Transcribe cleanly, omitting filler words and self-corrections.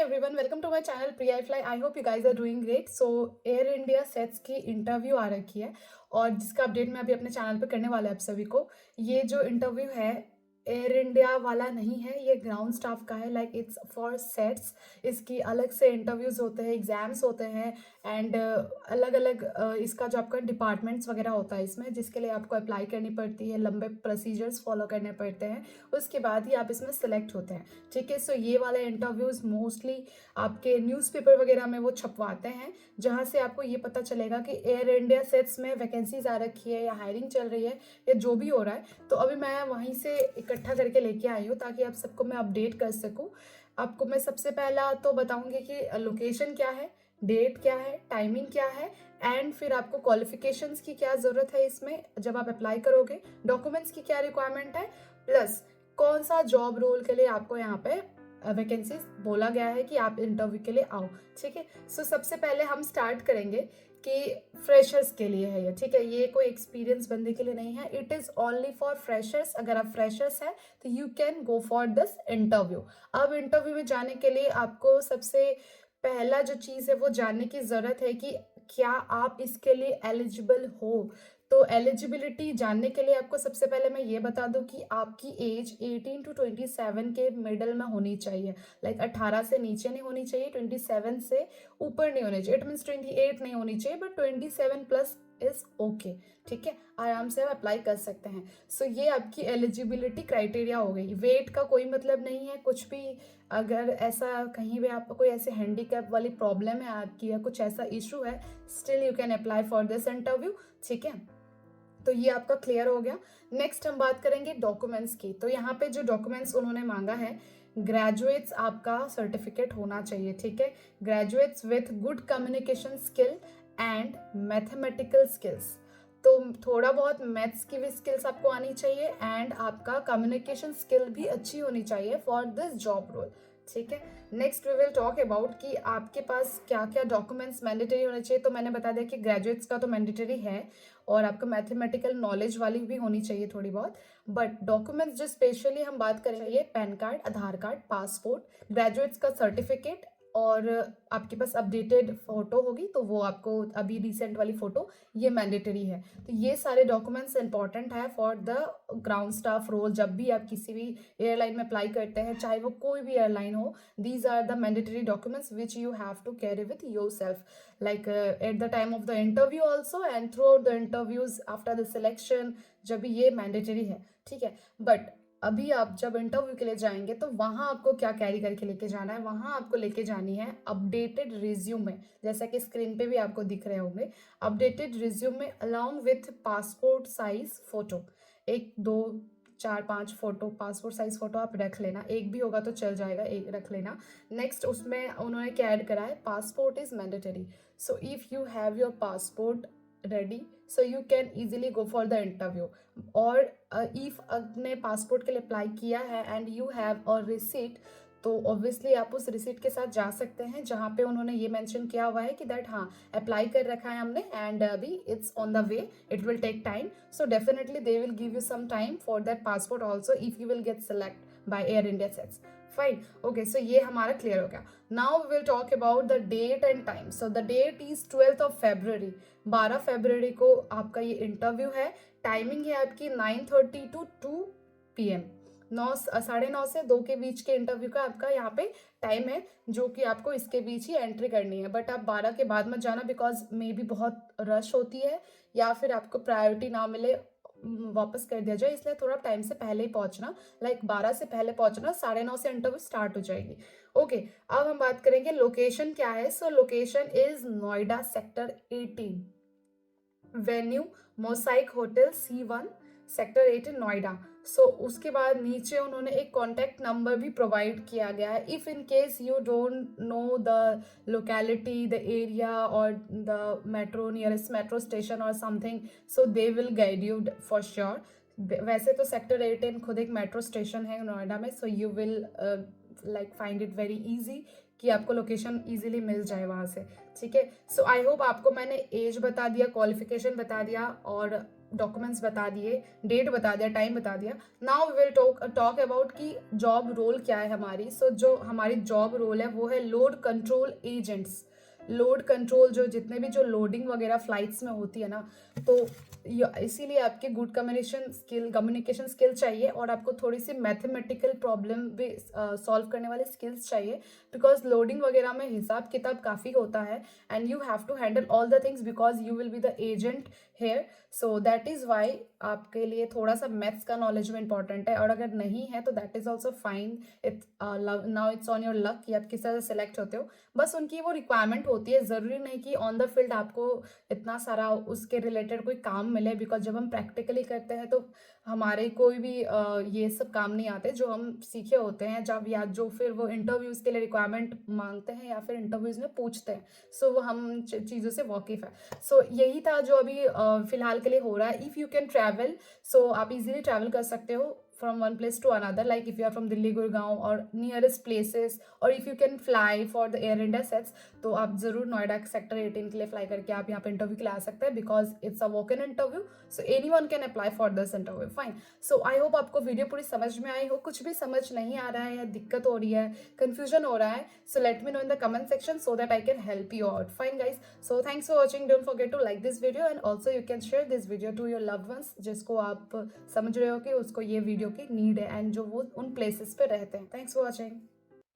Everyone, welcome to my channel Priya fly. I hope you guys are doing great. So Air India SATS की interview आ रखी है और जिसका अपडेट मैं अभी अपने चैनल पे करने वाला है आप सभी को। ये जो इंटरव्यू है एयर इंडिया वाला नहीं है, ये ग्राउंड स्टाफ का है। Like it's for sets. इसकी अलग से इंटरव्यूज होते हैं, एग्जाम्स होते हैं एंड अलग अलग इसका जो आपका डिपार्टमेंट्स वगैरह होता है इसमें, जिसके लिए आपको अप्लाई करनी पड़ती है, लंबे प्रोसीजर्स फॉलो करने पड़ते हैं। उसके बाद ही आप इसमें सेलेक्ट होते हैं। ठीक है, सो ये वाले इंटरव्यूज मोस्टली आपके न्यूज़पेपर वगैरह में वो छपवाते हैं, जहाँ से आपको ये पता चलेगा कि एयर इंडिया सेट्स में वैकेंसीज आ रखी है या हायरिंग चल रही है या जो भी हो रहा है। तो अभी मैं वहीं से इकट्ठा करके लेके आई हूँ ताकि आप सबको मैं अपडेट कर सकूँ। आपको मैं सबसे पहला तो बताऊंगी कि लोकेशन क्या है, डेट क्या है, टाइमिंग क्या है एंड फिर आपको क्वालिफिकेशंस की क्या ज़रूरत है इसमें जब आप अप्लाई करोगे, डॉक्यूमेंट्स की क्या रिक्वायरमेंट है, प्लस कौन सा जॉब रोल के लिए आपको यहाँ पे वैकेंसीज बोला गया है कि आप इंटरव्यू के लिए आओ। ठीक है, सो सबसे पहले हम स्टार्ट करेंगे कि फ्रेशर्स के लिए है ये। ठीक है, ये कोई एक्सपीरियंस बंदे के लिए नहीं है, it is only for freshers. अगर आप फ्रेशर्स हैं तो you can go for this interview. अब इंटरव्यू में जाने के लिए आपको सबसे पहला जो चीज़ है वो जानने की ज़रूरत है कि क्या आप इसके लिए एलिजिबल हो। तो एलिजिबिलिटी जानने के लिए आपको सबसे पहले मैं ये बता दूं कि आपकी एज 18 टू 27 के मिडल में होनी चाहिए। लाइक 18 से नीचे नहीं होनी चाहिए, 27 से ऊपर नहीं होनी चाहिए। इट मीन्स 28 नहीं होनी चाहिए, बट 27 प्लस इज ओके। ठीक है, आराम से आप अप्लाई कर सकते हैं। सो ये आपकी एलिजिबिलिटी क्राइटेरिया हो गई। वेट का कोई मतलब नहीं है कुछ भी। अगर ऐसा कहीं भी आपको कोई ऐसे हैंडीकैप वाली प्रॉब्लम है आपकी या कुछ ऐसा इशू है, still you can apply for this interview. ठीक है, तो ये आपका क्लियर हो गया। नेक्स्ट हम बात करेंगे डॉक्यूमेंट्स की। तो यहाँ पे जो डॉक्यूमेंट्स उन्होंने मांगा है, ग्रेजुएट्स आपका सर्टिफिकेट होना चाहिए। ठीक है, graduates with good communication skill and mathematical skills. तो थोड़ा बहुत मैथ्स की भी स्किल्स आपको आनी चाहिए एंड आपका कम्युनिकेशन स्किल भी अच्छी होनी चाहिए फॉर दिस जॉब रोल। ठीक है, next we will talk about कि आपके पास क्या क्या डॉक्यूमेंट्स मैंडेटरी होने चाहिए। तो मैंने बता दिया कि ग्रेजुएट्स का तो मैंडेटरी है और आपका मैथमेटिकल नॉलेज वाली भी होनी चाहिए थोड़ी बहुत। बट डॉक्यूमेंट्स जो स्पेशली हम बात करेंगे, पैन कार्ड, आधार कार्ड, पासपोर्ट, ग्रेजुएट्स का सर्टिफिकेट और आपके पास अपडेटेड फोटो होगी तो वो आपको अभी रिसेंट वाली फोटो ये मैंडेटरी है। तो ये सारे डॉक्यूमेंट्स इंपॉर्टेंट है for the ground staff role. जब भी आप किसी भी एयरलाइन में अप्लाई करते हैं, चाहे वो कोई भी एयरलाइन हो, these are the mandatory documents which you have to carry with yourself, like at the time of the interview also and throughout the interviews after the selection, जब भी ये मैंडेटरी है। ठीक है, बट अभी आप जब इंटरव्यू के लिए जाएंगे तो वहां आपको क्या कैरी करके लेके जाना है, वहां आपको लेके जानी है अपडेटेड रिज्यूमे, जैसा कि स्क्रीन पे भी आपको दिख रहे होंगे। Updated resume along with passport size photo, एक दो चार पांच फोटो पासपोर्ट साइज फोटो आप रख लेना, एक भी होगा तो चल जाएगा, एक रख लेना। नेक्स्ट उसमें उन्होंने क्या ऐड करा है, passport is mandatory. So if you have your passport ready so you can easily go for the interview. और इफ आपने पासपोर्ट के लिए अप्लाई किया है and you have a receipt, तो ऑब्वियसली आप उस रिसीट के साथ जा सकते हैं जहाँ पे उन्होंने ये मेंशन किया हुआ है कि दैट हाँ अप्लाई कर रखा है हमने एंड अभी it's on the way, it will take time. So definitely they will give you some time for that passport also if you will get select by Air India seats. Fine, okay, so ये हमारा clear हो गया। Now we will talk about the date and time. So the date is 12th of February। 12 फरवरी को आपका ये interview है। Timing है आपकी 9:30 to 2 PM। 9:30 से 2 के बीच के इंटरव्यू का आपका यहाँ पे टाइम है, जो कि आपको इसके बीच ही एंट्री करनी है। बट आप 12 के बाद मत जाना बिकॉज मे बी बहुत रश होती है या फिर आपको प्रायोरिटी ना मिले, वापस कर दिया जाए, इसलिए थोड़ा टाइम से पहले ही पहुंचना। लाइक 12 से पहले पहुंचना, 9:30 से इंटरव्यू स्टार्ट हो जाएगी। ओके, अब हम बात करेंगे लोकेशन क्या है। So location is Noida sector 18, venue mosaic hotel C1, sector 18 Noida. So उसके बाद नीचे उन्होंने एक कॉन्टैक्ट नंबर भी प्रोवाइड किया गया है। If in case you don't know the locality, the area और the metro, nearest metro station और something, so they will guide you for sure. वैसे तो सेक्टर 18 खुद एक मेट्रो स्टेशन है नोएडा में, so you will like find it very easy कि आपको लोकेशन इजीली मिल जाए वहाँ से। ठीक है, सो आई होप आपको मैंने एज बता दिया, क्वालिफिकेशन बता दिया और डॉक्यूमेंट्स बता दिए, डेट बता दिया, टाइम बता दिया। Now we will talk about कि जॉब रोल क्या है हमारी। सो जो हमारी जॉब रोल है वो है load control agents. Load control, जो जितने भी जो लोडिंग वगैरह फ्लाइट्स में होती है ना, तो इसीलिए आपकी गुड कम्युनिकेशन स्किल चाहिए, और आपको थोड़ी सी मैथमेटिकल प्रॉब्लम भी सॉल्व करने वाले स्किल्स चाहिए, बिकॉज लोडिंग वगैरह में हिसाब किताब काफ़ी होता है, and you have to handle all the things because you will be the agent here. So that is why आपके लिए थोड़ा सा मैथ्स का नॉलेज में इंपॉर्टेंट है, और अगर नहीं है तो that is also fine. It's now it's on your luck कि आप किस तरह से सिलेक्ट होते हो। बस उनकी वो रिक्वायरमेंट होती है, ज़रूरी नहीं कि ऑन द फील्ड आपको इतना सारा उसके रिलेटेड कोई काम मिले, बिकॉज जब हम प्रैक्टिकली करते हैं तो हमारे कोई भी ये सब काम नहीं आते जो हम सीखे होते हैं, जब या जो फिर वो इंटरव्यूज़ के लिए रिक्वायरमेंट मांगते हैं या फिर इंटरव्यूज़ में पूछते हैं। सो वो हम चीज़ों से वाकिफ़ है। सो यही था जो अभी फ़िलहाल के लिए हो रहा है। इफ़ यू कैन ट्रैवल, सो आप इजीली ट्रैवल कर सकते हो from one place to another, like if you are from Delhi, Gurgaon or nearest places, or if you can fly for the Air India sets, तो आप ज़रूर Noida sector 18 के लिए fly करके आप यहाँ पे इंटरव्यू के लिए आ सकते हैं, because it's a walk in interview, so any one can apply for this interview. Fine. So I hope आपको वीडियो पूरी समझ में आई हो। कुछ भी समझ नहीं आ रहा है या दिक्कत हो रही है, कंफ्यूजन हो रहा है, so let me know in the comment section so that I can help you out. Fine guys, so thanks for watching. Don't forget to like this video, and also you can share this video to your loved ones, जिसको आप समझ रहे हो कि उसको ये video की need है, एंड जो वो उन प्लेसेस पे रहते हैं। Thanks for watching.